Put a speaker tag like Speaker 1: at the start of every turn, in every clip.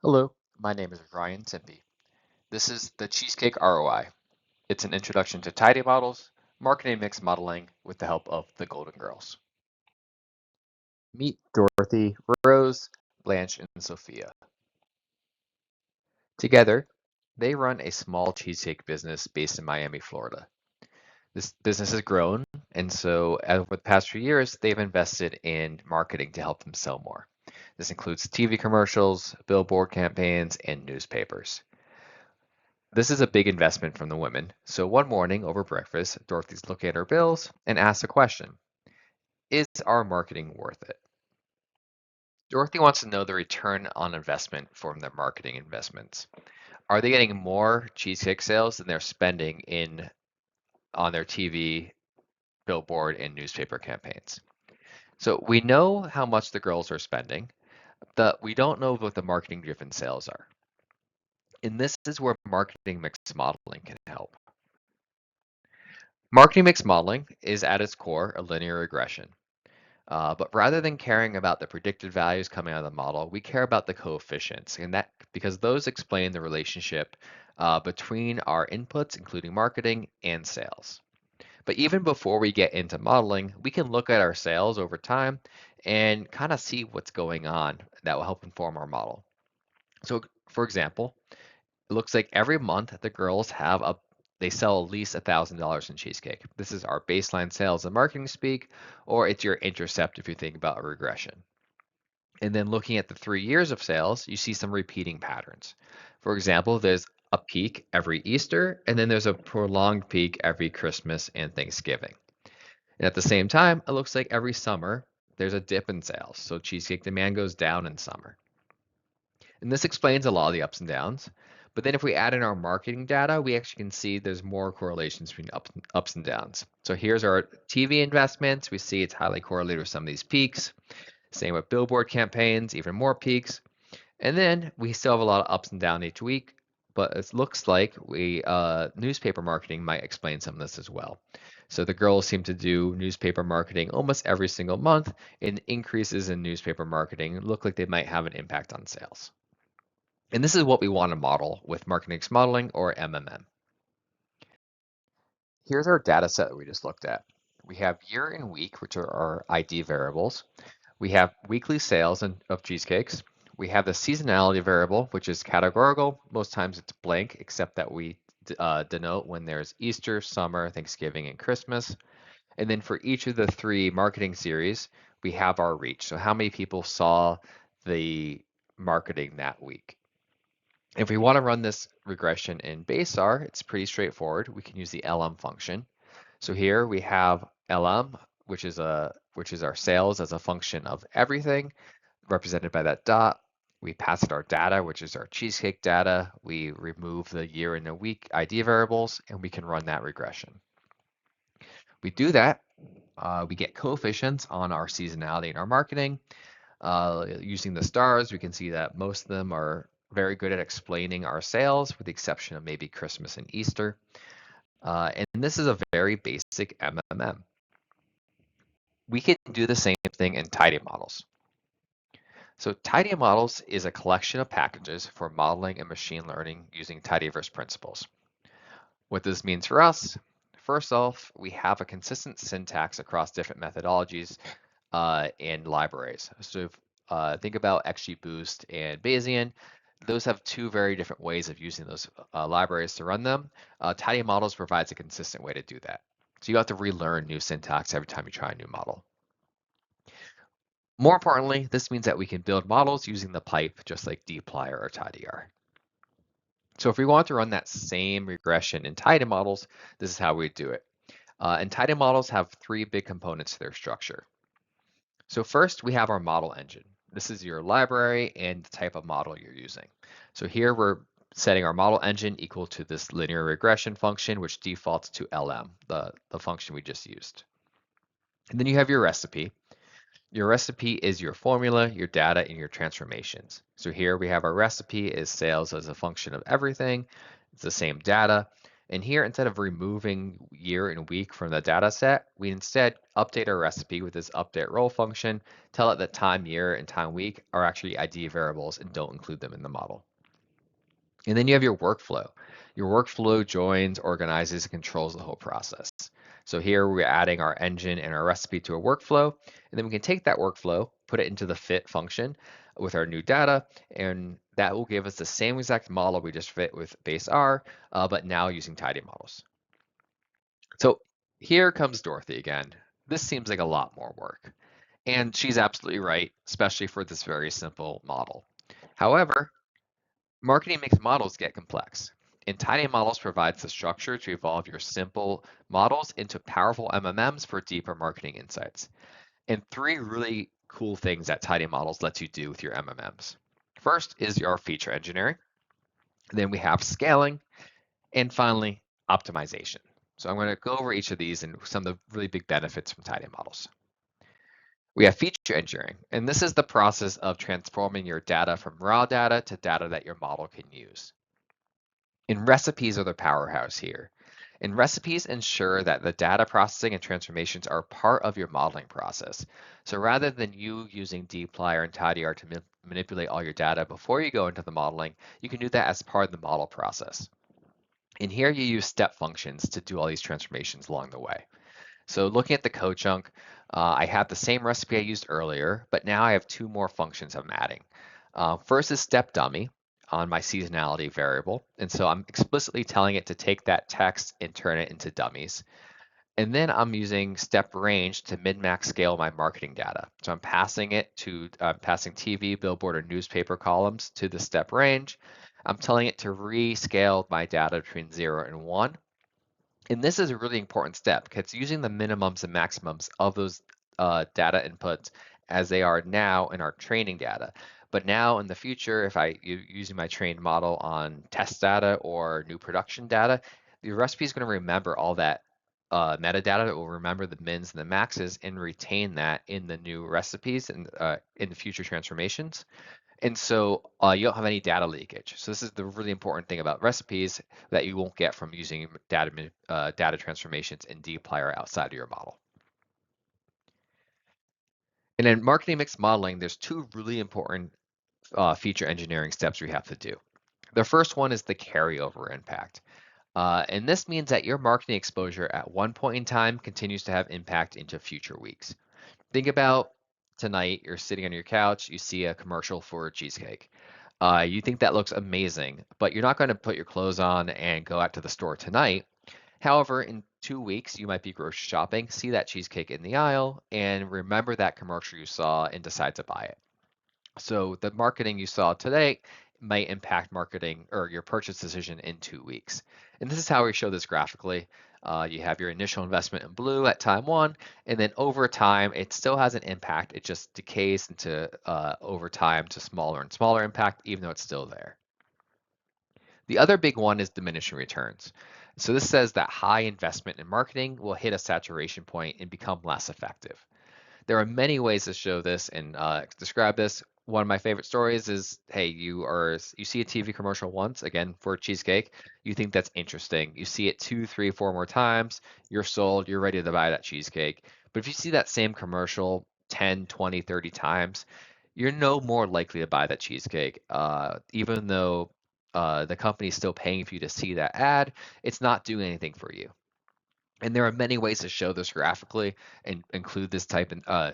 Speaker 1: Hello, my name is Ryan Timpe. This is the Cheesecake ROI. It's an introduction to tidy models, marketing mix modeling with the help of the Golden Girls. Meet Dorothy, Rose, Blanche, and Sophia. Together, they run a small cheesecake business based in Miami, Florida. This business has grown, and so over the past few years, they've invested in marketing to help them sell more. This includes TV commercials, billboard campaigns, and newspapers. This is a big investment from the women, so one morning over breakfast, Dorothy's looking at her bills and asks a question. Is our marketing worth it? Dorothy wants to know the return on investment from their marketing investments. Are they getting more cheesecake sales than they're spending in on their TV, billboard, and newspaper campaigns? So we know how much the girls are spending, but we don't know what the marketing driven sales are. And this is where marketing mix modeling can help. Marketing mix modeling is at its core a linear regression. But rather than caring about the predicted values coming out of the model, we care about the coefficients, and that because those explain the relationship between our inputs, including marketing and sales. But even before we get into modeling, we can look at our sales over time and kind of see what's going on that will help inform our model. So, for example, it looks like every month the girls they sell at least $1,000 in cheesecake. This is our baseline sales and marketing speak, or it's your intercept if you think about a regression. And then looking at the 3 years of sales, you see some repeating patterns. For example, there's a peak every Easter, and then there's a prolonged peak every Christmas and Thanksgiving. And at the same time, it looks like every summer there's a dip in sales. So cheesecake demand goes down in summer. And this explains a lot of the ups and downs. But then if we add in our marketing data, we actually can see there's more correlations between ups and downs. So here's our TV investments. We see it's highly correlated with some of these peaks. Same with billboard campaigns, even more peaks. And then we still have a lot of ups and downs each week. But it looks like newspaper marketing might explain some of this as well. So the girls seem to do newspaper marketing almost every single month, and increases in newspaper marketing look like they might have an impact on sales. And this is what we want to model with marketing mix modeling or MMM. Here's our data set that we just looked at. We have year and week, which are our ID variables. We have weekly sales of cheesecakes. We have the seasonality variable, which is categorical. Most times it's blank, except that we denote when there's Easter, summer, Thanksgiving, and Christmas. And then for each of the three marketing series, we have our reach. So how many people saw the marketing that week? If we want to run this regression in base R, it's pretty straightforward. We can use the LM function. So here we have LM, which is our sales as a function of everything, represented by that dot. We pass it our data, which is our cheesecake data. We remove the year and the week ID variables, and we can run that regression. We do that. We get coefficients on our seasonality and our marketing. Using the stars, we can see that most of them are very good at explaining our sales, with the exception of maybe Christmas and Easter. And this is a very basic MMM. We can do the same thing in Tidymodels. So Tidymodels is a collection of packages for modeling and machine learning using tidyverse principles. What this means for us, first off, we have a consistent syntax across different methodologies and libraries. So think about XGBoost and Bayesian. Those have two very different ways of using those libraries to run them. Tidymodels provides a consistent way to do that. So you have to relearn new syntax every time you try a new model. More importantly, this means that we can build models using the pipe, just like dplyr or tidyr. So if we want to run that same regression in Tidymodels, this is how we do it. And Tidymodels have three big components to their structure. So first, we have our model engine. This is your library and the type of model you're using. So here we're setting our model engine equal to this linear regression function, which defaults to LM, the function we just used. And then you have your recipe. Your recipe is your formula, your data, and your transformations. So here we have our recipe is sales as a function of everything. It's the same data. And here, instead of removing year and week from the data set, we instead update our recipe with this update role function, tell it that time year and time week are actually ID variables and don't include them in the model. And then you have your workflow. Your workflow joins, organizes, and controls the whole process. So here we're adding our engine and our recipe to a workflow, and then we can take that workflow, put it into the fit function with our new data, and that will give us the same exact model we just fit with base R, but now using Tidymodels. So here comes Dorothy again. This seems like a lot more work. And she's absolutely right, especially for this very simple model. However, marketing mix models get complex, and Tidymodels provides the structure to evolve your simple models into powerful MMMs for deeper marketing insights. And three really cool things that Tidymodels lets you do with your MMMs. First is your feature engineering. Then we have scaling, and finally, optimization. So I'm going to go over each of these and some of the really big benefits from Tidymodels. We have feature engineering, and this is the process of transforming your data from raw data to data that your model can use. And recipes are the powerhouse here. And recipes ensure that the data processing and transformations are part of your modeling process. So rather than you using dplyr and tidyr to manipulate all your data before you go into the modeling, you can do that as part of the model process. And here you use step functions to do all these transformations along the way. So looking at the code chunk, I have the same recipe I used earlier, but now I have two more functions I'm adding. First is step dummy on my seasonality variable. And so I'm explicitly telling it to take that text and turn it into dummies. And then I'm using step range to min-max scale my marketing data. So I'm passing passing TV, billboard, or newspaper columns to the step range. I'm telling it to rescale my data between 0 and 1. And this is a really important step because it's using the minimums and maximums of those data inputs as they are now in our training data. But now in the future, if using my trained model on test data or new production data, the recipe is going to remember all that metadata. It will remember the mins and the maxes and retain that in the new recipes and in the future transformations. And so you don't have any data leakage. So this is the really important thing about recipes that you won't get from using data transformations in dplyr outside of your model. And in marketing mix modeling, there's two really important feature engineering steps we have to do. The first one is the carryover impact. And this means that your marketing exposure at one point in time continues to have impact into future weeks. Think about tonight, you're sitting on your couch, you see a commercial for cheesecake. You think that looks amazing, but you're not going to put your clothes on and go out to the store tonight. However, in 2 weeks, you might be grocery shopping, see that cheesecake in the aisle, and remember that commercial you saw and decide to buy it. So the marketing you saw today might impact marketing or your purchase decision in 2 weeks. And this is how we show this graphically. You have your initial investment in blue at time one, and then over time, it still has an impact. It just decays into over time to smaller and smaller impact, even though it's still there. The other big one is diminishing returns. So this says that high investment in marketing will hit a saturation point and become less effective. There are many ways to show this and describe this. One of my favorite stories is, hey, you see a TV commercial once, again for cheesecake, you think that's interesting. You see it 2, 3, 4 more times, you're sold, you're ready to buy that cheesecake. But if you see that same commercial 10, 20, 30 times, you're no more likely to buy that cheesecake. Even though the company is still paying for you to see that ad, it's not doing anything for you. And there are many ways to show this graphically and include this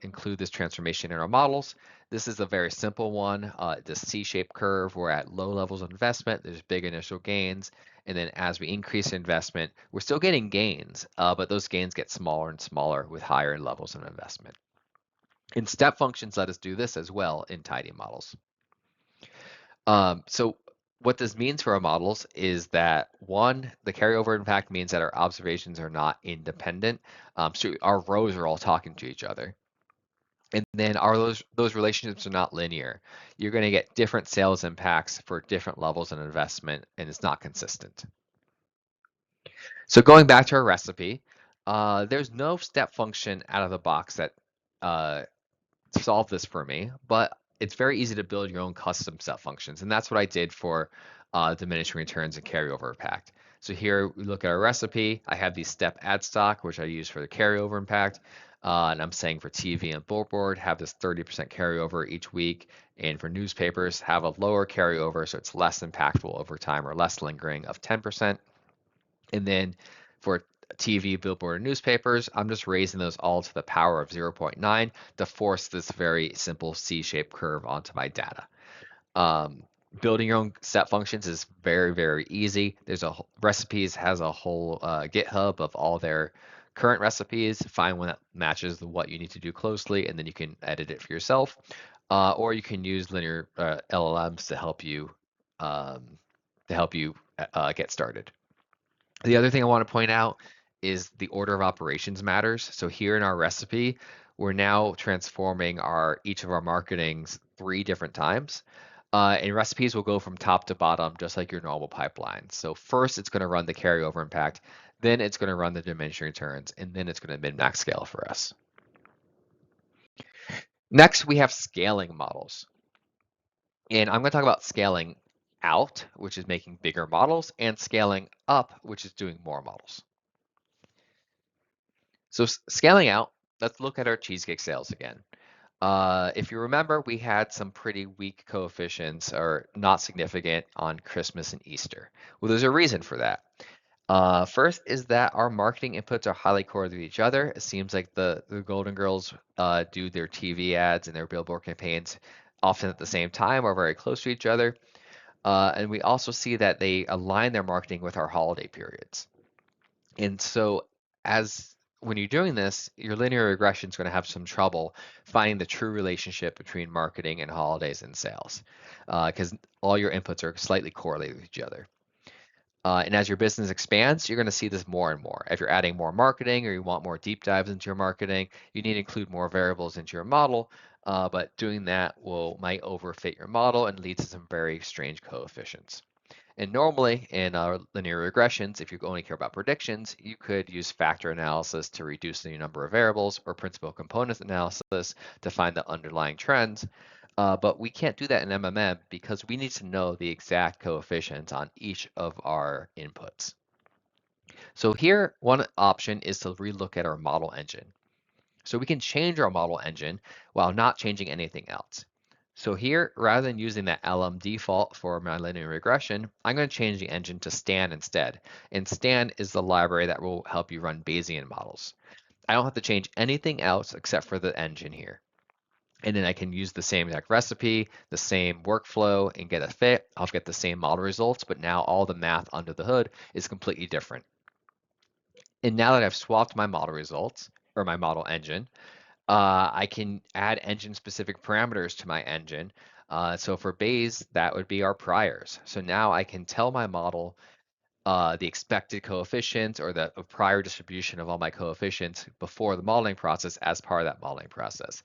Speaker 1: include this transformation in our models. This is a very simple one, the C-shaped curve where at low levels of investment, there's big initial gains. And then as we increase investment, we're still getting gains, but those gains get smaller and smaller with higher levels of investment. And step functions let us do this as well in Tidymodels. So what this means for our models is that one, the carryover impact means that our observations are not independent. So our rows are all talking to each other. And then those relationships are not linear. You're going to get different sales impacts for different levels of investment, and it's not consistent. So going back to our recipe, there's no step function out of the box that solve this for me, but it's very easy to build your own custom step functions. And that's what I did for diminishing returns and carryover impact. So here we look at our recipe. I have the step add stock, which I use for the carryover impact. And I'm saying for TV and billboard, have this 30% carryover each week. And for newspapers, have a lower carryover, so it's less impactful over time or less lingering of 10%. And then for TV, billboard, and newspapers, I'm just raising those all to the power of 0.9 to force this very simple C-shaped curve onto my data. Um, Building your own step functions is very, very easy. There's a recipes has a whole GitHub of all their current recipes. Find one that matches what you need to do closely, and then you can edit it for yourself. Or you can use linear LLMs um, to help you get started. The other thing I want to point out is the order of operations matters. So here in our recipe, we're now transforming each of our marketings 3 different times. And recipes will go from top to bottom, just like your normal pipeline. So first, it's going to run the carryover impact, then it's going to run the diminishing returns, and then it's going to min-max scale for us. Next, we have scaling models. And I'm going to talk about scaling out, which is making bigger models, and scaling up, which is doing more models. So scaling out, let's look at our cheesecake sales again. If you remember, we had some pretty weak coefficients or not significant on Christmas and Easter. Well, there's a reason for that. First is that our marketing inputs are highly correlated with each other. It seems like the Golden Girls do their TV ads and their billboard campaigns often at the same time or very close to each other. And we also see that they align their marketing with our holiday periods. And so as when you're doing this, your linear regression is going to have some trouble finding the true relationship between marketing and holidays and sales because all your inputs are slightly correlated with each other. And as your business expands, you're going to see this more and more. If you're adding more marketing or you want more deep dives into your marketing, you need to include more variables into your model. But doing that might overfit your model and lead to some very strange coefficients. And normally in linear regressions, if you only care about predictions, you could use factor analysis to reduce the number of variables or principal components analysis to find the underlying trends. But we can't do that in MMM because we need to know the exact coefficients on each of our inputs. So here, one option is to relook at our model engine. So we can change our model engine while not changing anything else. So here, rather than using that LM default for my linear regression, I'm going to change the engine to Stan instead. And Stan is the library that will help you run Bayesian models. I don't have to change anything else except for the engine here. And then I can use the same exact recipe, the same workflow, and get a fit. I'll get the same model results, but now all the math under the hood is completely different. And now that I've swapped my model results, or my model engine, I can add engine-specific parameters to my engine. So for Bayes, that would be our priors. So now I can tell my model the expected coefficients or the prior distribution of all my coefficients before the modeling process as part of that modeling process.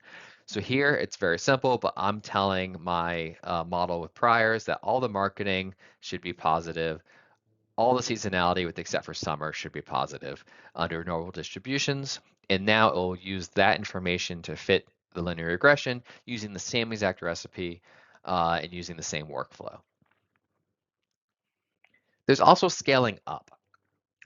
Speaker 1: So here it's very simple, but I'm telling my model with priors that all the marketing should be positive. All the seasonality, with except for summer, should be positive under normal distributions. And now it will use that information to fit the linear regression using the same exact recipe and using the same workflow. There's also scaling up.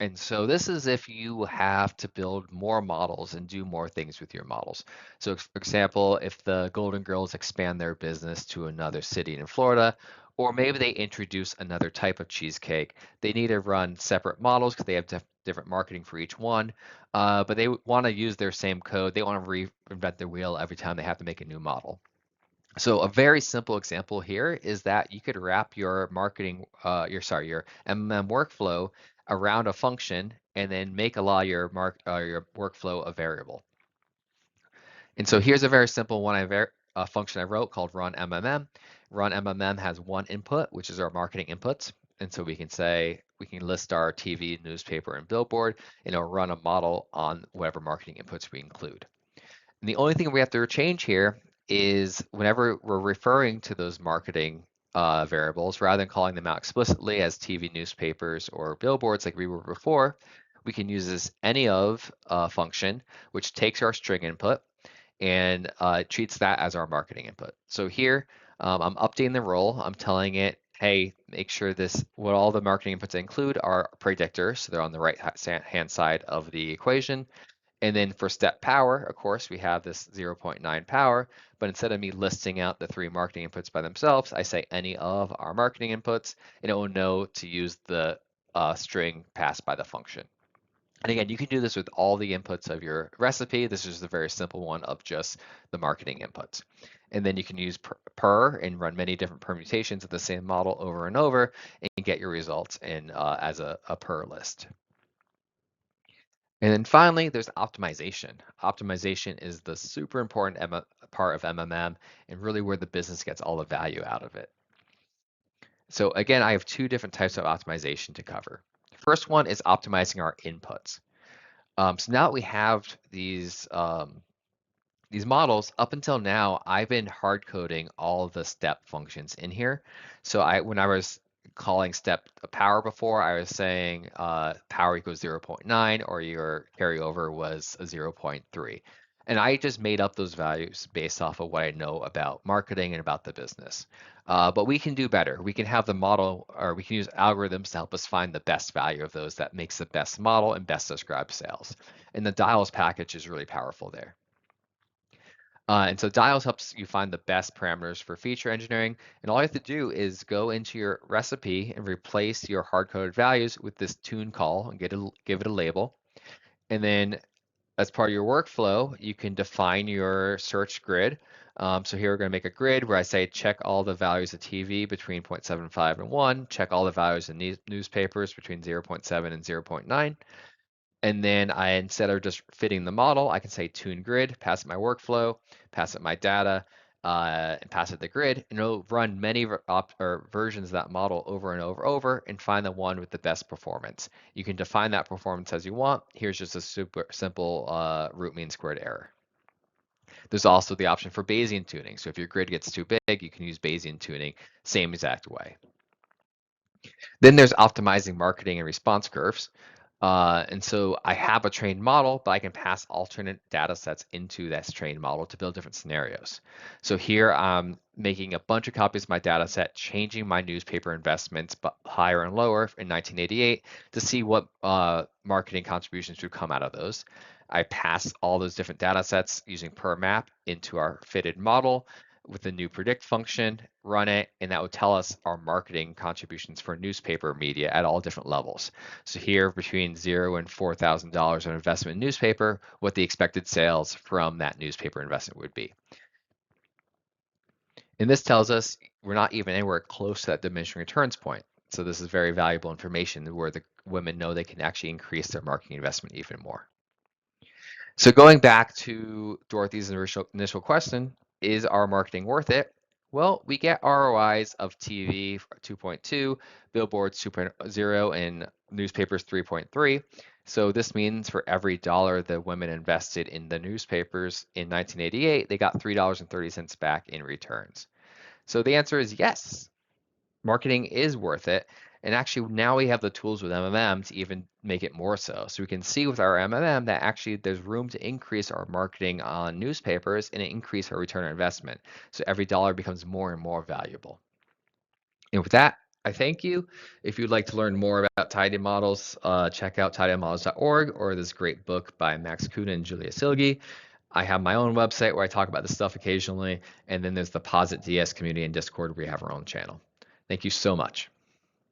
Speaker 1: And so this is if you have to build more models and do more things with your models. So for example, if the Golden Girls expand their business to another city in Florida, or maybe they introduce another type of cheesecake, they need to run separate models because they have different marketing for each one, but they want to use their same code. They want to reinvent the wheel every time they have to make a new model. So a very simple example here is that you could wrap your your MMM workflow around a function and then make a lot of your workflow a variable. And so here's a very simple a function I wrote called run MMM. Run MMM has one input, which is our marketing inputs. And so we can list our TV, newspaper, and billboard, and it'll run a model on whatever marketing inputs we include. And the only thing we have to change here is whenever we're referring to those marketing variables, rather than calling them out explicitly as TV, newspapers, or billboards like we were before, we can use this any of function, which takes our string input and treats that as our marketing input. So here, I'm updating the role. I'm telling it, hey, make sure what all the marketing inputs include are predictors, so they're on the right hand side of the equation. And then for step power, of course, we have this 0.9 power, but instead of me listing out the 3 marketing inputs by themselves, I say any of our marketing inputs, and it will know to use the string passed by the function. And again, you can do this with all the inputs of your recipe. This is a very simple one of just the marketing inputs. And then you can use per and run many different permutations of the same model over and over and get your results in as a per list. And then finally, there's optimization. Optimization is the super important part of MMM and really where the business gets all the value out of it. So again, I have 2 different types of optimization to cover. First one is optimizing our inputs. So now that we have these models, up until now, I've been hard coding all the step functions in here. So when I was calling step power before, I was saying power equals 0.9 or your carryover was a 0.3. And I just made up those values based off of what I know about marketing and about the business. But we can do better. We can have the model, or we can use algorithms to help us find the best value of those that makes the best model and best describes sales. And the dials package is really powerful there. And so dials helps you find the best parameters for feature engineering. And all you have to do is go into your recipe and replace your hard-coded values with this tune call and give it a label. And then as part of your workflow, you can define your search grid. So here we're going to make a grid where I say check all the values of TV between 0.75 and 1, check all the values in newspapers between 0.7 and 0.9. And then instead of just fitting the model, I can say tune grid, pass it my workflow, pass it my data, and pass it the grid, and it'll run many versions of that model over and over and find the one with the best performance. You can define that performance as you want. Here's just a super simple root mean squared error. There's also the option for Bayesian tuning. So if your grid gets too big, you can use Bayesian tuning, same exact way. Then there's optimizing marketing and response curves. And so I have a trained model, but I can pass alternate data sets into this trained model to build different scenarios. So here I'm making a bunch of copies of my data set, changing my newspaper investments but higher and lower in 1988 to see what marketing contributions would come out of those. I pass all those different data sets using per map into our fitted model with the new predict function, run it, and that would tell us our marketing contributions for newspaper media at all different levels. So here between $0 and $4,000 of investment in newspaper, what the expected sales from that newspaper investment would be. And this tells us we're not even anywhere close to that diminishing returns point. So this is very valuable information where the women know they can actually increase their marketing investment even more. So going back to Dorothy's initial question, is our marketing worth it? Well, we get ROIs of TV 2.2, billboards 2.0, and newspapers 3.3. So this means for every dollar the women invested in the newspapers in 1988, they got $3.30 back in returns. So the answer is yes, marketing is worth it. And actually now we have the tools with MMM to even make it more so. So we can see with our MMM that actually there's room to increase our marketing on newspapers and increase our return on investment. So every dollar becomes more and more valuable. And with that, I thank you. If you'd like to learn more about Tidymodels, check out tidymodels.org or this great book by Max Kuna and Julia Silge. I have my own website where I talk about this stuff occasionally. And then there's the Posit DS community and Discord where we have our own channel. Thank you so much.